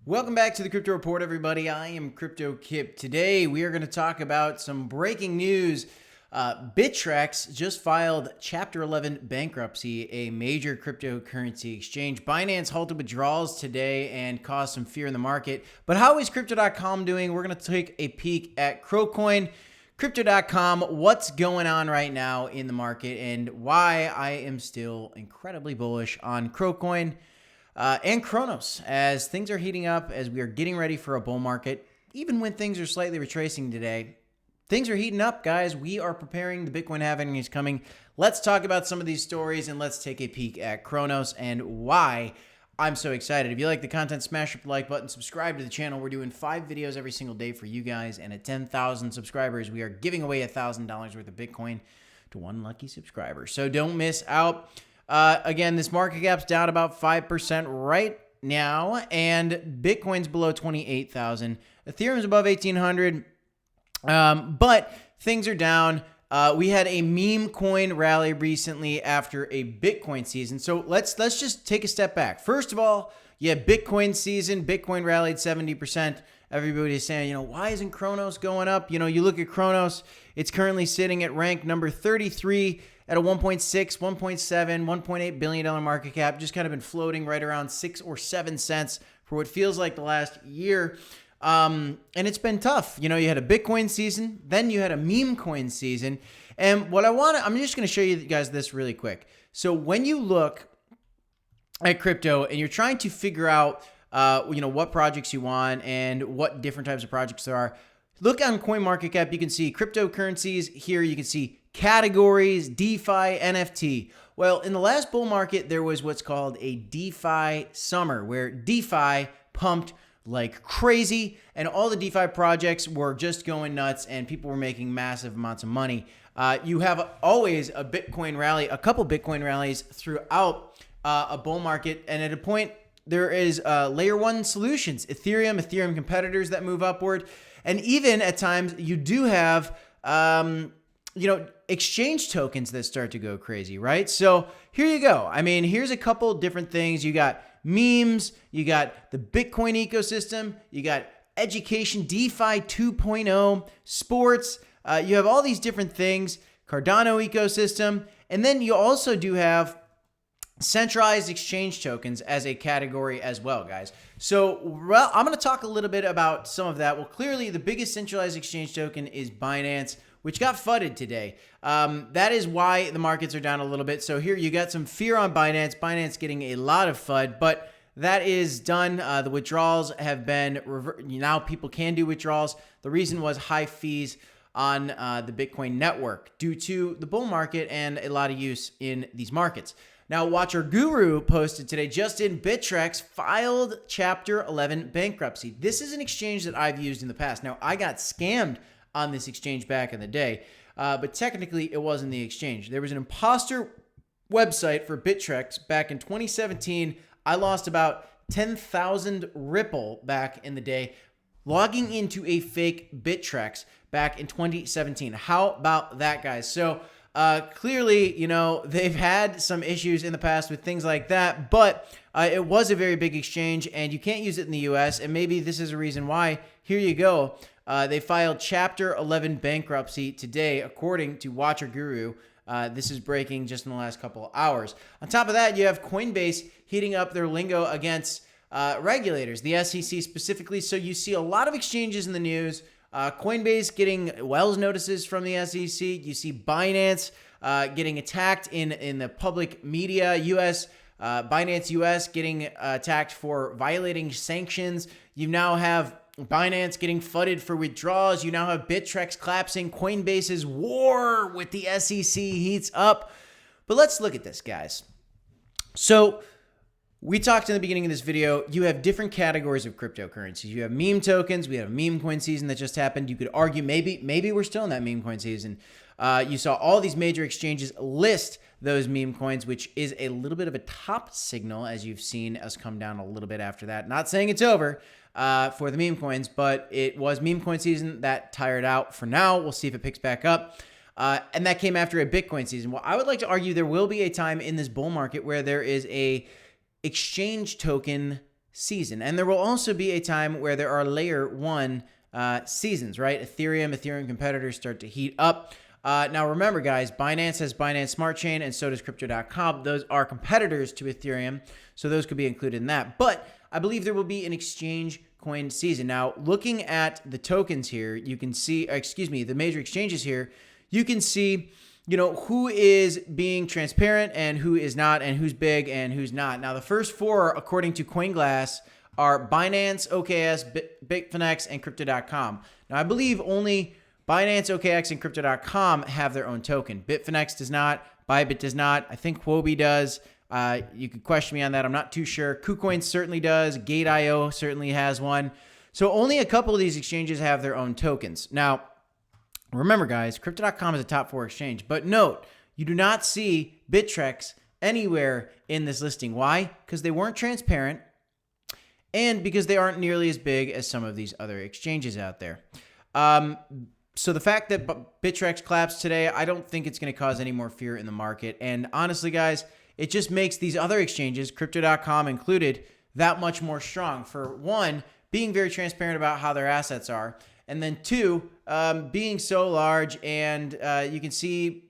Welcome back to the Crypto Report, everybody. I am Crypto Kip. Today, we are going to talk about some breaking news. Bittrex just filed Chapter 11 bankruptcy, a major cryptocurrency exchange. Binance halted withdrawals today and caused some fear in the market. But how is Crypto.com doing? We're going to take a peek at Crocoin, Crypto.com, what's going on right now in the market, and why I am still incredibly bullish on Crocoin. And Cronos, as things are heating up, as we are getting ready for a bull market. Even when things are slightly retracing today, things are heating up, guys. We are preparing. The Bitcoin halving is coming. Let's talk about some of these stories, and let's take a peek at Cronos and why I'm so excited. If you like the content, smash up the like button, subscribe to the channel. We're doing 5 videos every single day for you guys, and at 10,000 subscribers, we are giving away $1,000 worth of Bitcoin to one lucky subscriber. So don't miss out. Again, this market cap's down about 5% right now, and Bitcoin's below 28,000. Ethereum's above 1,800, but things are down. We had a meme coin rally recently after a Bitcoin season. So let's just take a step back. First of all, yeah, Bitcoin season, Bitcoin rallied 70%. Everybody's saying, why isn't Cronos going up? You look at Cronos, it's currently sitting at rank number 33 at a 1.6, 1.7, $1.8 billion market cap, just kind of been floating right around 6 or 7 cents for what feels like the last year. And it's been tough. You had a Bitcoin season, then you had a meme coin season. And what I'm just going to show you guys this really quick. So when you look at crypto and you're trying to figure out, what projects you want and what different types of projects there are, look on CoinMarketCap. You can see cryptocurrencies here. You can see categories, DeFi, NFT. Well, in the last bull market, there was what's called a DeFi summer, where DeFi pumped like crazy and all the DeFi projects were just going nuts and people were making massive amounts of money. You have always a Bitcoin rally, a couple Bitcoin rallies throughout a bull market, and at a point, there is layer one solutions, Ethereum competitors that move upward. And even at times you do have, exchange tokens that start to go crazy, right? So here you go. I mean, here's a couple different things. You got memes, you got the Bitcoin ecosystem, you got education, DeFi 2.0, sports. You have all these different things, Cardano ecosystem. And then you also do have centralized exchange tokens as a category as well, guys. So I'm going to talk a little bit about some of that. Well, clearly the biggest centralized exchange token is Binance, which got FUD'd today. That is why the markets are down a little bit. So here you got some fear on Binance getting a lot of FUD, but that is done. The withdrawals have been now people can do withdrawals. The reason was high fees on the Bitcoin network due to the bull market and a lot of use in these markets. Now, Watcher Guru posted today, Justin Bittrex filed Chapter 11 bankruptcy. This is an exchange that I've used in the past. Now, I got scammed on this exchange back in the day, but technically it wasn't the exchange. There was an imposter website for Bittrex back in 2017. I lost about 10,000 Ripple back in the day, logging into a fake Bittrex back in 2017. How about that, guys? So clearly, they've had some issues in the past with things like that, but it was a very big exchange and you can't use it in the US. And maybe this is a reason why. Here you go. They filed Chapter 11 bankruptcy today, according to Watcher Guru. This is breaking just in the last couple of hours. On top of that, you have Coinbase heating up their lingo against regulators, the SEC specifically. So you see a lot of exchanges in the news. Coinbase getting Wells notices from the SEC. You see Binance getting attacked in the public media. Binance US getting attacked for violating sanctions. You now have Binance getting FUD'd for withdrawals. You now have Bittrex collapsing. Coinbase's war with the SEC heats up. But let's look at this, guys. So we talked in the beginning of this video, you have different categories of cryptocurrencies. You have meme tokens. We have a meme coin season that just happened. You could argue maybe we're still in that meme coin season. You saw all these major exchanges list those meme coins, which is a little bit of a top signal, as you've seen us come down a little bit after that. Not saying it's over for the meme coins, but it was meme coin season that tired out for now. We'll see if it picks back up. And that came after a Bitcoin season. Well, I would like to argue there will be a time in this bull market where there is a exchange token season. And there will also be a time where there are layer 1 seasons, right? Ethereum competitors start to heat up. Now remember, guys, Binance has Binance Smart Chain, and so does Crypto.com. Those are competitors to Ethereum, so those could be included in that. But I believe there will be an exchange coin season. Now, looking at the tokens here, you can see, the major exchanges here, you can see, who is being transparent and who is not, and who's big and who's not. Now, the first 4, according to CoinGlass, are Binance, OKX, Bitfinex, and Crypto.com. Now, I believe only Binance, OKX, and Crypto.com have their own token. Bitfinex does not. Bybit does not. I think Huobi does. You could question me on that. I'm not too sure. KuCoin certainly does. Gate.io certainly has one. So only a couple of these exchanges have their own tokens. Now, remember, guys, Crypto.com is a top 4 exchange. But note, you do not see Bittrex anywhere in this listing. Why? Because they weren't transparent and because they aren't nearly as big as some of these other exchanges out there. So the fact that Bittrex collapsed today, I don't think it's going to cause any more fear in the market. And honestly, guys, it just makes these other exchanges, Crypto.com included, that much more strong. For one, being very transparent about how their assets are. And then 2, being so large, and you can see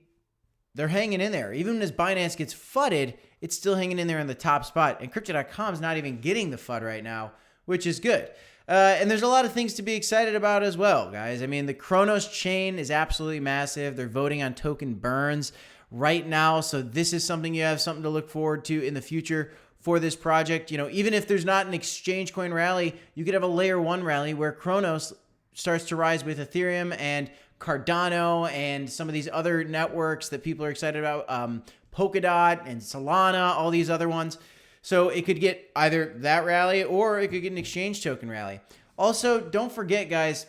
they're hanging in there. Even as Binance gets fudded, it's still hanging in there in the top spot. And Crypto.com is not even getting the FUD right now, which is good. And there's a lot of things to be excited about as well, guys. I mean, the Cronos chain is absolutely massive. They're voting on token burns right now. So this is something you have something to look forward to in the future for this project. Even if there's not an exchange coin rally, you could have a layer 1 rally where Cronos starts to rise with Ethereum and Cardano and some of these other networks that people are excited about, Polkadot and Solana, all these other ones. So it could get either that rally or it could get an exchange token rally. Also, don't forget, guys,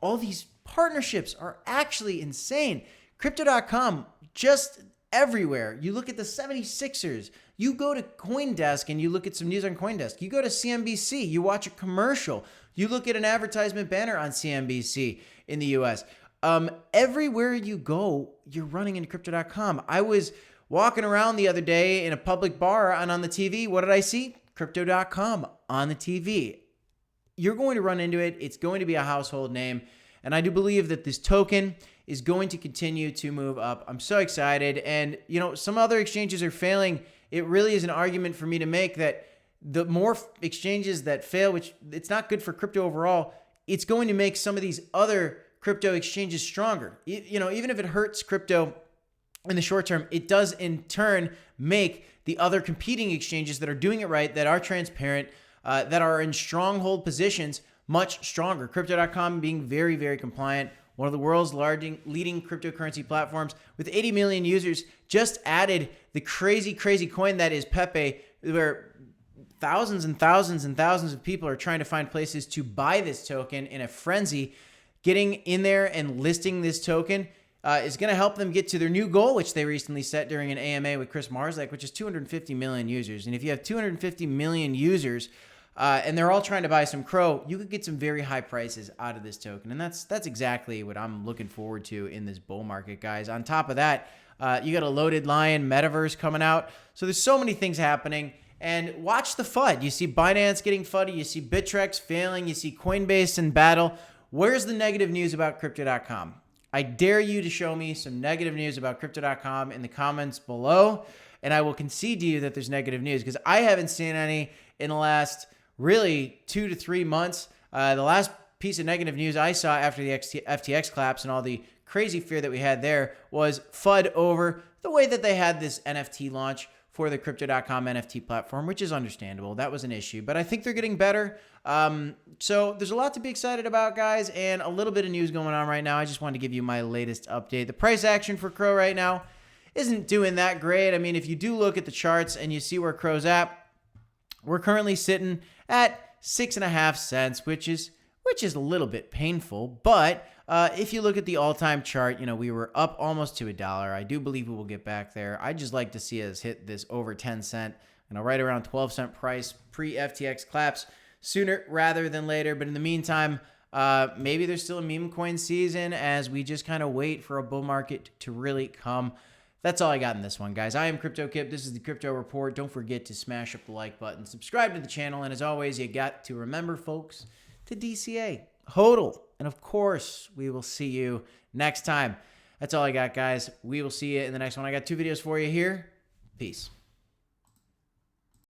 all these partnerships are actually insane. Crypto.com, just everywhere. You look at the 76ers. You go to CoinDesk and you look at some news on CoinDesk. You go to CNBC. You watch a commercial. You look at an advertisement banner on CNBC in the US. Everywhere you go, you're running into Crypto.com. I was walking around the other day in a public bar and on the TV, what did I see? Crypto.com on the TV. You're going to run into it. It's going to be a household name. And I do believe that this token is going to continue to move up. I'm so excited. And, some other exchanges are failing. It really is an argument for me to make that the more exchanges that fail, which it's not good for crypto overall, it's going to make some of these other crypto exchanges stronger. Even if it hurts crypto in the short term, it does in turn make the other competing exchanges that are doing it right, that are transparent, that are in stronghold positions much stronger. Crypto.com being very, very compliant, one of the world's leading cryptocurrency platforms with 80 million users, just added the crazy, crazy coin that is Pepe, where thousands and thousands and thousands of people are trying to find places to buy this token in a frenzy. Getting in there and listing this token is going to help them get to their new goal, which they recently set during an AMA with Chris Marszak, which is 250 million users. And if you have 250 million users and they're all trying to buy some Crow, you could get some very high prices out of this token. And that's exactly what I'm looking forward to in this bull market, guys. On top of that, you got a loaded lion metaverse coming out. So there's so many things happening. And watch the FUD. You see Binance getting FUDdy. You see Bittrex failing. You see Coinbase in battle. Where's the negative news about Crypto.com? I dare you to show me some negative news about Crypto.com in the comments below, and I will concede to you that there's negative news because I haven't seen any in the last really 2 to 3 months. The last piece of negative news I saw after the FTX collapse and all the crazy fear that we had there was FUD over the way that they had this NFT launch for the Crypto.com NFT platform, which is understandable. That was an issue, but I think they're getting better. So there's a lot to be excited about, guys, and a little bit of news going on right now. I just wanted to give you my latest update. The price action for Crow right now isn't doing that great. I mean, if you do look at the charts and you see where Crow's at, we're currently sitting at 6.5 cents, which is a little bit painful, but if you look at the all-time chart, we were up almost to $1. I do believe we will get back there. I'd just like to see us hit this over 10 cent, right around 12 cent price pre-FTX collapse sooner rather than later. But in the meantime, maybe there's still a meme coin season as we just kind of wait for a bull market to really come That's all I got in this one, guys. I am Crypto Kip. This is the Crypto Report. Don't forget to smash up the like button, subscribe to the channel, and as always, you got to remember, folks, to DCA, HODL, and of course, we will see you next time. That's all I got, guys. We will see you in the next one. I got 2 videos for you here. Peace.